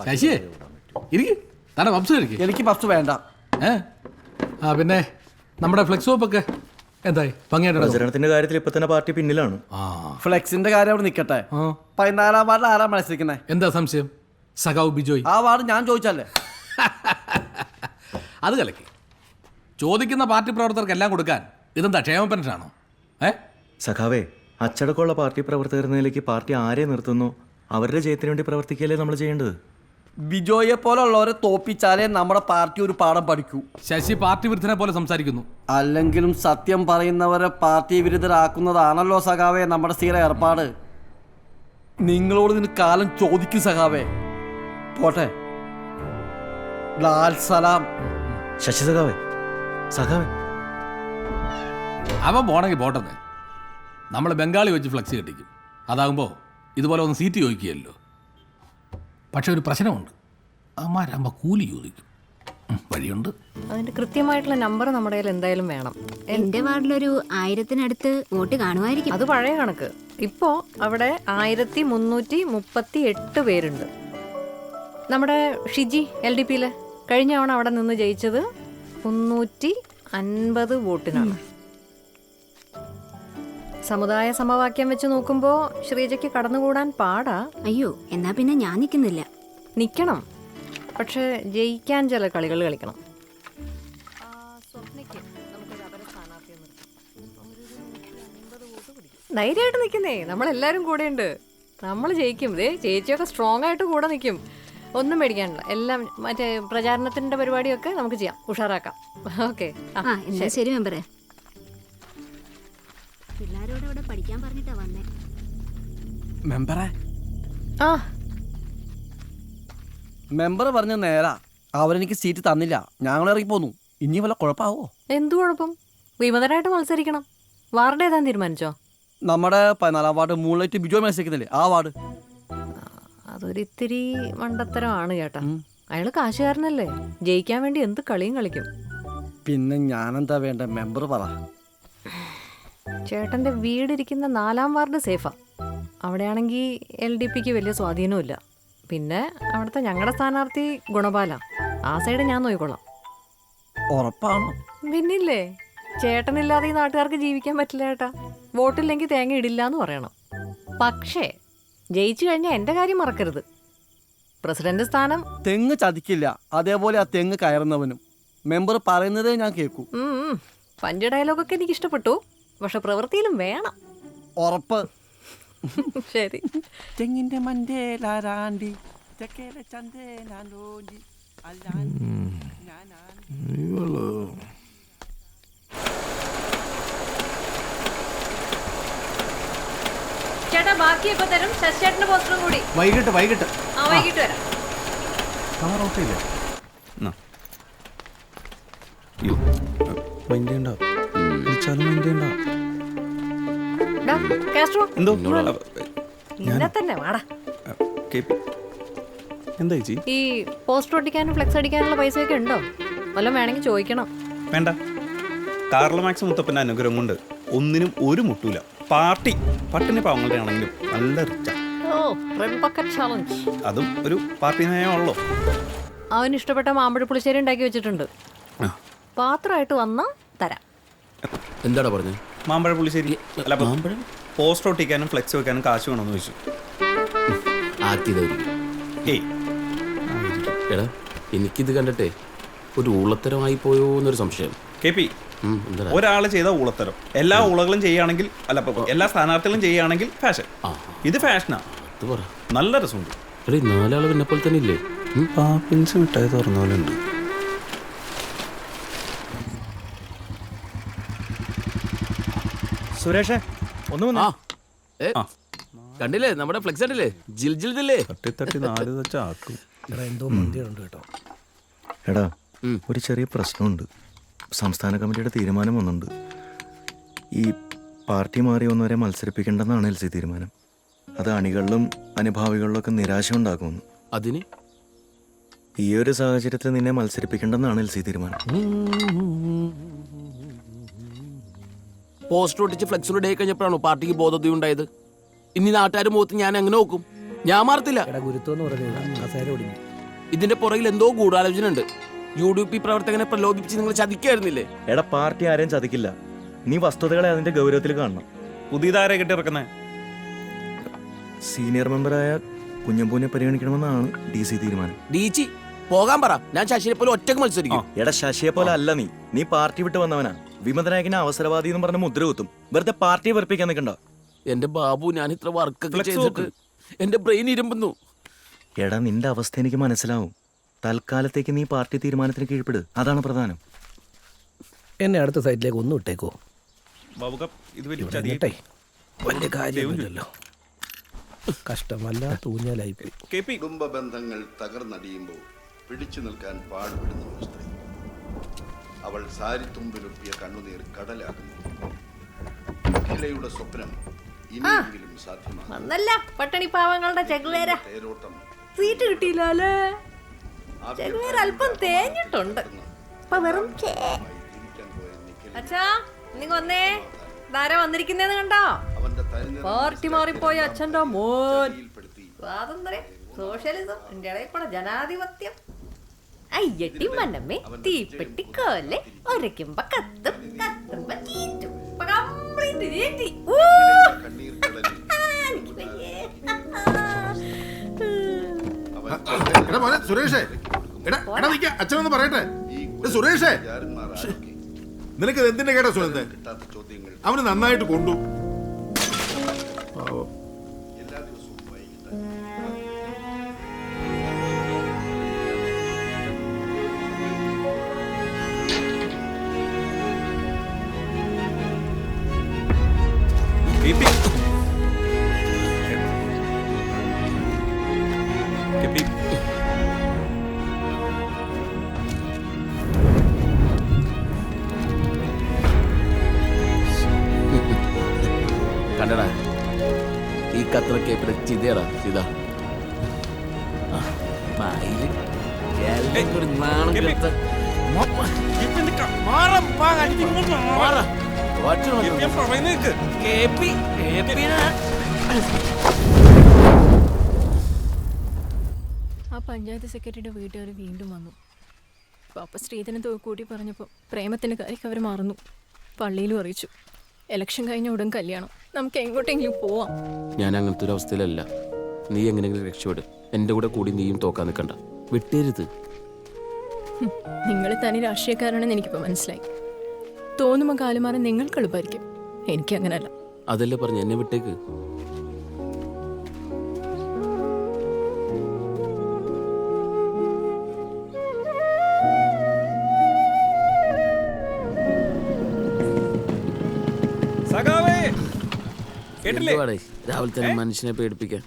ശശിയേ ഇരിക്കും തന്നെ പപ്സ് കഴിക്കും. എനിക്ക് പപ്സ് വേണ്ട. പിന്നെ നമ്മുടെ ഫ്ലെക്സ് ഒക്കെ എന്തായി? ഭംഗിയായിട്ട് പ്രചരണത്തിന്റെ കാര്യത്തിൽ ഇപ്പൊ തന്നെ പാർട്ടി പിന്നിലാണ്. ഫ്ലെക്സിന്റെ കാര്യം അവിടെ നിൽക്കട്ടെ. 14-ാം വാർഡിൽ ആരാ മത്സരിക്കുന്നേ? എന്താ സംശയം? സഖാവ് ബിജോയ്. ആ വാർഡ് ഞാൻ ചോദിച്ചല്ലേ. അത് കലക്കി. ചോദിക്കുന്ന പാർട്ടി പ്രവർത്തകർക്ക് എല്ലാം കൊടുക്കാൻ ഇതെന്താ ക്ഷേമ പെൻഷനാണോ? സഖാവേ, അച്ചടക്കമുള്ള പാർട്ടി പ്രവർത്തകർ നിലയ്ക്ക് പാർട്ടി ആരെ നിർത്തുന്നു അവരുടെ ജയത്തിന് വേണ്ടി പ്രവർത്തിക്കല്ലേ നമ്മൾ ചെയ്യേണ്ടത്. ബിജോയെ പോലുള്ളവരെ തോപ്പിച്ചാലേ നമ്മുടെ പാർട്ടി ഒരു പാഠം പഠിക്കൂ. ശശി പാർട്ടി വിരുദ്ധനെ പോലെ സംസാരിക്കുന്നു. അല്ലെങ്കിലും സത്യം പറയുന്നവരെ പാർട്ടി വിരുദ്ധരാക്കുന്നതാണല്ലോ സഖാവേ നമ്മുടെ സ്ഥിര ഏർപ്പാട്. നിങ്ങളോട് ഇതിന് കാലം ചോദിക്കും സഖാവേ. പോട്ടെ. ലാൽ സലാം. ശശി സഖാവേ, സഖാവേ അവൻ പോണെങ്കിൽ പോട്ടെന്ന്. നമ്മൾ ബംഗാളി വെച്ച് ഫ്ലക്സ് കെട്ടിക്കും. അതാകുമ്പോൾ ഇതുപോലെ ഒന്ന് സീറ്റ് ചോദിക്കുകയല്ലോ. പക്ഷെ ഒരു പ്രശ്നമുണ്ട്, അമ്മാരാകുമ്പോൾ കൂലി ചോദിക്കും. വഴിയുണ്ട്. അതിന്റെ കൃത്യമായിട്ടുള്ള നമ്പർ നമ്മുടെ കയ്യിൽ എന്തായാലും വേണം. എന്റെ വാർഡിലൊരു 1000-നടുത്ത് വോട്ട് കാണുമായിരിക്കും. അത് പഴയ കണക്ക്. ഇപ്പോൾ അവിടെ 1338 പേരുണ്ട്. നമ്മുടെ ഷിജി LDPയിലെ കഴിഞ്ഞ തവണ അവിടെ നിന്ന് ജയിച്ചത് 350 വോട്ടിനാണ്. സമുദായ സമവാക്യം വെച്ച് നോക്കുമ്പോൾ ശ്രീജയ്ക്ക് കടന്നുകൂടാൻ പാടാ. അയ്യോ, എന്നാ പിന്നെ ഞാൻ നിൽക്കുന്നില്ല. നിൽക്കണം, പക്ഷെ ജയിക്കാൻ ചില കളികൾ കളിക്കണം. ധൈര്യമായിട്ട് നിൽക്കുന്നേ, നമ്മളെല്ലാവരും കൂടെയുണ്ട്. നമ്മൾ ജയിക്കും. ഇതേ ചേച്ചിയൊക്കെ സ്ട്രോങ് ആയിട്ട് കൂടെ നിൽക്കും. ഒന്നും പേടിക്കാനില്ല. എല്ലാം മറ്റേ പ്രചാരണത്തിന്റെ പരിപാടിയൊക്കെ നമുക്ക് ചെയ്യാം, ഉഷാറാക്കാം. ഓക്കെ. ശരി മെമ്പറേ. പിള്ളേരോട് ഇവിടെ പഠിക്കാൻ പറഞ്ഞിട്ടാ വന്നേ. മെമ്പറേ, ആ മെമ്പർ പറഞ്ഞ നേരാ. അവരെനിക്ക് സീറ്റ് തന്നില്ല, ഞങ്ങൾ ഇറങ്ങി പോന്നു. ഇനി വല്ല കുഴപ്പമാവോ? എന്തു കുഴപ്പം? വിമതരായിട്ട് മത്സരിക്കണം. വാർഡ് ഏതാൻ തീരുമാനിച്ചോ? നമ്മുടെ 14-ാം വാർഡ് മൂൺലൈറ്റ് ബിജോ മത്സരിക്കുന്നില്ലേ, ആ വാർഡ്. അതൊരിത്തിരി മണ്ടത്തരമാണ് ചേട്ടാ. അയാള് കാശുകാരനല്ലേ, ജയിക്കാൻ വേണ്ടി എന്ത് കളിയും കളിക്കും. പിന്നെ ഞാനെന്താ വേണ്ട? മെമ്പർ പറ. ചേട്ടന്റെ വീടിരിക്കുന്ന 4-ാം വാർഡ് സേഫാ. അവിടെയാണെങ്കിൽ LDPക്ക് വലിയ സ്വാധീനമില്ല. പിന്നെ അവിടുത്തെ ഞങ്ങളുടെ സ്ഥാനാർത്ഥി ഗുണപാല. ആ സൈഡ് ഞാൻ നോക്കിക്കൊള്ളാം. ഉറപ്പാണോ? പിന്നില്ലേ, ചേട്ടനില്ലാതെ ഈ നാട്ടുകാർക്ക് ജീവിക്കാൻ പറ്റില്ല ചേട്ടാ. വോട്ടില്ലെങ്കിൽ തേങ്ങ ഇടില്ല എന്ന് പറയണം. പക്ഷേ ജയിച്ചു കഴിഞ്ഞാൽ എൻ്റെ കാര്യം മറക്കരുത്. പ്രസിഡന്റ് സ്ഥാനം. തെങ്ങ് ചതിക്കില്ല, അതേപോലെ ആ തെങ്ങ് കയറുന്നവനും. മെമ്പർ പറയുന്നതേ ഞാൻ കേൾക്കൂ. പഞ്ച് ഡയലോഗൊക്കെ എനിക്ക് ഇഷ്ടപ്പെട്ടു, പക്ഷെ പ്രവൃത്തിയിലും വേണം. ഉറപ്പ്. ശരി. തെങ്ങിന്റെ മണ്ടേലാരാണ്ടി തെക്കേലെ ചന്തേലാണ്ടോണ്ടി അല്ലാണ്ടി ഞാനാണ്ടി. ചേട്ടാ ബാക്കിയൊക്കെ തരും. ശശിചേട്ടന്റെ പോസ്റ്ററും കൂടി. വൈകിട്ട് വൈകിട്ട് വരാം. ഈ പോസ്റ്റർ ഒട്ടിക്കാനും ഫ്ലെക്സ് അടിക്കാനുള്ള പൈസയൊക്കെ ഉണ്ടോ? വല്ലതും വേണമെങ്കിൽ ചോദിക്കണം. വേണ്ട. കാർലോ മാക്സ് മുത്തപ്പന്റെ അനുഗ്രഹം കൊണ്ട് ഒന്നിനും ഒരു മുട്ടൂല. പാർട്ടി പട്ടിണി പാവങ്ങളുടെ ആണെങ്കിലും നല്ല റിച്ചാ. അതും ഒരു പാർട്ടി നയമാണല്ലോ. അവന് ഇഷ്ടപ്പെട്ട മാമ്പഴ പുളിശ്ശേരി ഉണ്ടാക്കി വെച്ചിട്ടുണ്ട്. പാത്രമായിട്ട് വന്നാ തരാം. എന്താടാ പറഞ്ഞത്? മാമ്പഴ പുളിശ്ശേരി അല്ല, പോസ്റ്റർ ഒട്ടിക്കാനും ഫ്ലെക്സ് വെക്കാനും കാശ് വേണമെന്ന് ചോദിച്ചു. ഏയ് എടാ, എനിക്കിത് കണ്ടിട്ടേ ഒരു ഊളത്തരമായി പോയോ എന്നൊരു സംശയം. KP, ഒരാള് ചെയ്ത ഊളത്തരം എല്ലാ ഊളകളും ചെയ്യുകയാണെങ്കിൽ, അല്ല എല്ലാ സ്ഥാനാർത്ഥികളും ചെയ്യുകയാണെങ്കിൽ ഫാഷൻ. ഇത് ഫാഷനാ. നല്ല രസമുണ്ട്. എടേ, 4 ആള് പിന്നെ പോലെ തന്നെ ഇല്ലേ? പാപ്പിൻസ് മിഠായി തുറന്ന പോലെ ഉണ്ട്. സുരേഷേ, ഒന്ന് കണ്ടില്ലേ നമ്മുടെ ഫ്ലെക്സ് കണ്ടില്ലേ? ജിൽ ജിൽ ജില്ലേ. തട്ടി 4 വെച്ചാക്കും. എടാ, ഒരു ചെറിയ പ്രശ്നമുണ്ട്. സംസ്ഥാന കമ്മിറ്റിയുടെ തീരുമാനം വന്നുണ്ട്. ഈ പാർട്ടി മാറി ഒന്നുവരെ മത്സരിപ്പിക്കേണ്ടെന്നാണ് LC തീരുമാനം. അത് അണികളിലും അനുഭാവികളിലും ഒക്കെ നിരാശ ഉണ്ടാക്കുമെന്ന്. അതിന് ഈ ഒരു സാഹചര്യത്തിൽ നിന്നെ മത്സരിപ്പിക്കേണ്ടെന്നാണ് LC തീരുമാനം. പോസ്റ്റർ ഒട്ടിച്ച് ഫ്ലെക്സിലൂടെ കഴിഞ്ഞപ്പോഴാണോ പാർട്ടിക്ക് ബോധോദയം ഉണ്ടായത്? ഇനി നാട്ടുകാർ മുഖത്ത് ഞാൻ എങ്ങനെ നോക്കും? ഞാൻ മാറത്തില്ല. ഗുരുത്വം എന്ന് പറയുന്നത് കസേര ഒടിഞ്ഞു. ഇതിന്റെ പുറകിൽ എന്തോ ഗൂഢാലോചന ഉണ്ട്. UDP പ്രവർത്തകനെ പ്രലോഭിപ്പിച്ച് നിങ്ങൾ ചതിക്കായിരുന്നില്ലേ? എടാ പാർട്ടി ആരെയും ചതിക്കില്ല. നീ വസ്തുതകളെ അതിന്റെ ഗൗരവത്തിൽ കാണണം. പുതിയതാരെ കെട്ടിറക്കുന്നേ? സീനിയർ മെമ്പറായ കുഞ്ഞമ്പൂനെ പരിഗണിക്കണമെന്നാണ് DC തീരുമാനം. ഡീച്ചി പോകാൻ പറ. ഞാൻ ശശിയെ പോലെ ഒറ്റക്ക് മത്സരിക്കും. എടാ ശശിയെ പോലെ അല്ല നീ പാർട്ടി വിട്ട് വന്നവനാ. വിമതനായകനെ അവസരവാദി എന്ന് പറഞ്ഞ മുദ്ര കുത്തും. വെറുതെ പാർട്ടിയെ വെറുപ്പിക്കാൻ നിൽക്കണ്ട. എന്റെ ബാബു, ഞാൻ ഇത്ര വർക്കൊക്കെ ചെയ്തിട്ട് എന്റെ ബ്രെയിൻ ഇരുമ്പുന്നു. എടാ നിന്റെ അവസ്ഥ എനിക്ക് മനസ്സിലാവും. തൽക്കാലത്തേക്ക് നീ പാർട്ടി തീരുമാനത്തിന് കീഴ്പ്പെട്. അതാണ് പ്രധാനം. എന്നെ അടുത്ത സൈറ്റിലേക്ക് ഒന്നും ഇട്ടേക്കോ. ഇത് വലിയ ഇവിടെ ചതി. നിന്നിട്ടേ വലിയ കാര്യമില്ലല്ലോ. കഷ്ടമല്ല തൂഞ്ഞാലായിപ്പോയി. KP കുടുംബ ബന്ധങ്ങൾ തകർന്നടിയുമ്പോൾ പിടിച്ചു നിൽക്കാൻ പാടുപെടുന്ന ഒരു സ്ത്രീ. അവൾ സാരിത്തുമ്പിലൊപ്പിയ കണ്ണുനീർ കടലാകുന്നു. അഖിലയുടെ സ്വപ്നം ഇനിയെങ്കിലും സാധ്യമാണ്. വന്നല്ല പട്ടണി പാവങ്ങളുടെ ചെകുവേര. തേരോട്ടം സീറ്റ് കിട്ടിയില്ലേ? ചെകുവേര അല്പം തേഞ്ഞിട്ടുണ്ട്. ഇപ്പൊ വെറും ജീവിക്കാൻ പോയ നിഖിൽ അച്ഛാ നിങ്ങൾ വന്നേ. ധാര വന്നിരിക്കുന്നേന്ന് കണ്ടോ? അവന്റെ തനിനിറം പാർട്ടി മാറിപ്പോയ അച്ഛൻ്റെ മോൻ. പ്പെടുത്തി സ്വാതന്ത്ര്യം, സോഷ്യലിസം, ഇന്ത്യയുടെ കൂടെ ജനാധിപത്യം. അയ്യട്ടി മണ്ണമ്മേ തീപ്പെട്ടിക്കോലെ ഒരയ്ക്കുമ്പോ കത്തും, കത്തുമ്പോ ചീറ്റും. ഇപ്പൊ complete ചീറ്റി. ഊ! കണ്ണീർ കടലിൽ എനിക്ക് വയ്യേ. എടാ മോനെ സുരേഷേ, എടാ നിക്ക, അച്ഛനൊന്ന് പറയട്ടെ. സുരേഷേ, ചാരന്മാരാക്കി നിനക്ക് എന്തിന്റെ കേട്ടാ സുനന്ദൻ? കിട്ടാത്ത ചോദ്യങ്ങൾ അവന് നന്നായിട്ട് കൊണ്ടു. എല്ലാ ദിവസവും വൈകിട്ട് KP KP കണ്ടടാ, ഈ കത്ര കേപ്പിലെ ചിതയടാ ചിത. ആ പഞ്ചായത്ത് സെക്രട്ടറിയുടെ വീട്ടുകാർ വീണ്ടും വന്നു. പാപ്പ സ്ത്രീധനം കൂട്ടി പറഞ്ഞപ്പോൾ പ്രേമത്തിൻ്റെ കാര്യം അവർ മറന്നു. പള്ളിയിലും അറിയിച്ചു. ഇലക്ഷൻ കഴിഞ്ഞ ഉടൻ കല്യാണം. നമുക്ക് എങ്ങോട്ടെങ്കിലും പോവാം. ഞാൻ അങ്ങനത്തെ ഒരു അവസ്ഥയിലല്ല. നീ എങ്ങനെയെങ്കിലും രക്ഷപ്പെടും. എൻ്റെ കൂടെ കൂടി നീയും തോക്കാൻ നിൽക്കണ്ട. വിട്ടേരുത്. നിങ്ങൾ തനി രാഷ്ട്രീയക്കാരാണെന്ന് എനിക്കിപ്പോൾ മനസ്സിലായി. തോന്നുമ്പോൾ കാലുമാറാൻ നിങ്ങൾക്ക് എളുപ്പമായിരിക്കും. എനിക്കങ്ങനല്ല. അതല്ലേ പറഞ്ഞു, എന്നെ വിട്ടേക്ക്. എന്തുവാടേ രാവിലെ തന്നെ മനുഷ്യനെ പേടിപ്പിക്കാൻ?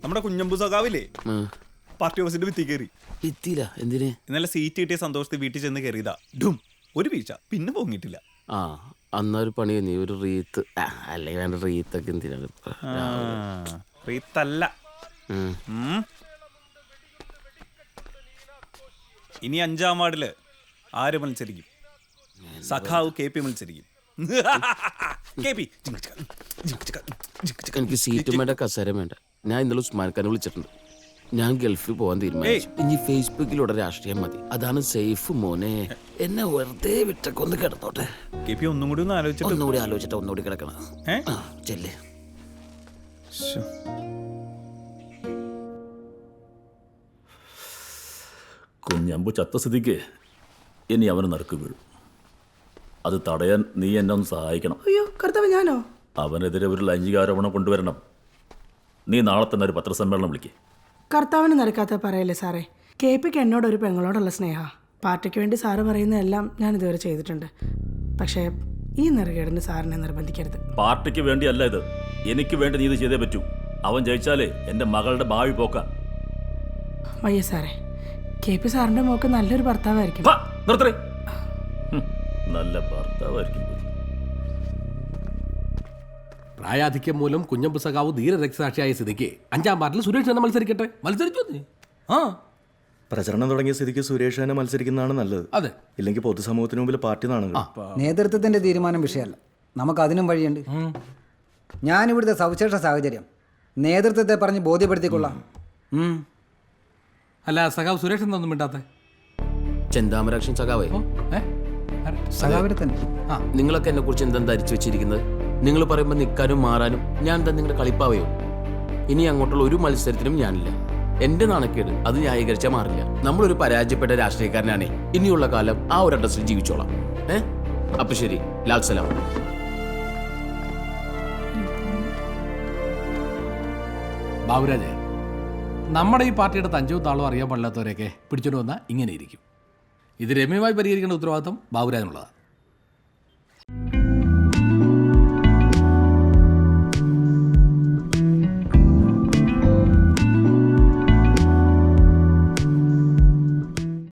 നമ്മുടെ കുഞ്ഞമ്പു സഖാവില്ലേ, പാർട്ടി ഓഫീസിന്റെ ഭിത്തി കയറി. എത്തിയില്ല. എന്തിന്? ഇന്നലെ സീറ്റ് കിട്ടിയ സന്തോഷത്തിൽ വീട്ടിൽ ചെന്ന് കയറിയതാ. ഡും ഒരു വീഴ്ച, പിന്നെ പൊങ്ങിട്ടില്ല. ആ അന്നൊരു പണി നീ ഒരു റീത്ത് അല്ലെങ്കിൽ വേണ്ട റീത്തൊക്കെ എന്തിനാണ്? റീത്തല്ല. ഇനി 5-ാം വാർഡില് ആര് മത്സരിക്കും? സഖാവ് KP മത്സരിക്കും. എനിക്ക് സീറ്റും വേണ്ട, കസേരം വേണ്ട. ഞാൻ ഇന്നലെ ഉസ്മാൻഖാനെ വിളിച്ചിട്ടുണ്ട്. ഞാൻ ഗൾഫിൽ പോകാൻ തീരുമാനിച്ചു. ഇനി ഫേസ്ബുക്കിലൂടെ രാഷ്ട്രീയം മതി. അതാണ് സേഫ് മോനെ. എന്നെ വെറുതെ വിട്ടൊക്കെ ഒന്ന് കിടന്നോട്ടെ. KP ഒന്നും കൂടി ഒന്ന് ആലോചിച്ചിട്ട് ഒന്നുകൂടി കിടക്കണം. ചെല്ലേ. കുഞ്ഞമ്പു ചത്ത സ്ഥിതിക്ക് ഇനി അവന് നറുക്ക് വീഴും. അത് തടയാൻ നീ എന്നെ ഒന്ന് സഹായിക്കണം. അയ്യോ കർത്താവ്, ഞാനോ? അവനെതിരെ ഒരു ലൈംഗികാരോപണം കൊണ്ടുവരണം. നീ നാളെ തന്നെ ഒരു പത്രസമ്മേളനം വിളിക്കേ. കർത്താവിന് നടക്കാത്ത പറയല്ലേ സാറേ. KPക്ക് എന്നോട് ഒരു പെങ്ങളോടുള്ള സ്നേഹ. പാർട്ടിക്ക് വേണ്ടി സാറ് പറയുന്നതെല്ലാം ഞാൻ ഇതുവരെ ചെയ്തിട്ടുണ്ട്. പക്ഷേ ഈ നെറുകേടിന് സാറിനെ നിർബന്ധിക്കരുത്. പാർട്ടിക്ക് വേണ്ടിയല്ല ഇത്, എനിക്ക് വേണ്ടി നീ ഇത് ചെയ്തേ പറ്റൂ. അവൻ ജയിച്ചാലേ എൻ്റെ മകളുടെ ഭാവി പോക്കാം. വയ്യ സാറേ, KP സാറിന്റെ മോക്ക് നല്ലൊരു ഭർത്താവായിരിക്കും. നിർത്തേ. നല്ല ഭർത്താവായിരിക്കും. പ്രായാധിക്യം മൂലം കുഞ്ഞമ്പു സഖാവ് ധീര രക്തസാക്ഷിയായ സ്ഥിതിക്ക് 5-ാം വാർഡിൽ സുരേഷ് തന്നെ മത്സരിക്കട്ടെ. മത്സരിച്ചു. പ്രചരണം തുടങ്ങിയ സ്ഥിതിക്ക് സുരേഷ് തന്നെ മത്സരിക്കുന്നതാണ് നല്ലത്. അതെ, ഇല്ലെങ്കിൽ പൊതുസമൂഹത്തിന് മുമ്പിൽ പാർട്ടി നാണങ്ങൾ. നേതൃത്വത്തിന്റെ തീരുമാനം വിഷയമല്ല, നമുക്ക് അതിനും വഴിയുണ്ട്. ഞാനിവിടുത്തെ സവിശേഷ സാഹചര്യം നേതൃത്വത്തെ പറഞ്ഞ് ബോധ്യപ്പെടുത്തിക്കൊള്ളാം. അല്ല സഖാവ് സുരേഷ് എന്തൊന്നും മിണ്ടാത്തെ? ചെന്താമരാക്ഷൻ സഖാവേ, സഖാവിനെ തന്നെ. നിങ്ങളൊക്കെ എന്നെ കുറിച്ച് എന്താ ധരിച്ചു വെച്ചിരിക്കുന്നത്? നിങ്ങൾ പറയുമ്പോൾ നിൽക്കാനും മാറാനും ഞാൻ എന്താ നിങ്ങളുടെ കളിപ്പാവയോ? ഇനി അങ്ങോട്ടുള്ള ഒരു മത്സരത്തിനും ഞാനില്ല. എന്റെ നാണക്കേട് അത് ന്യായീകരിച്ചാൽ മാറില്ല. നമ്മളൊരു പരാജയപ്പെട്ട രാഷ്ട്രീയക്കാരനാണേ. ഇനിയുള്ള കാലം ആ ഒരു അഡ്രസ്സിൽ ജീവിച്ചോളാം. അപ്പൊ ശരി, ലാൽ സലാം. ബാബുരാജേ, നമ്മുടെ ഈ പാർട്ടിയുടെ തഞ്ചവും താളവും അറിയാൻ പാടില്ലാത്തവരെയൊക്കെ പിടിച്ചോണ്ട് വന്നാൽ ഇങ്ങനെ ഇരിക്കും. ഇത് രമ്യമായി പരിഹരിക്കേണ്ട ഉത്തരവാദിത്വം ബാബുരാജിനുള്ളതാണ്.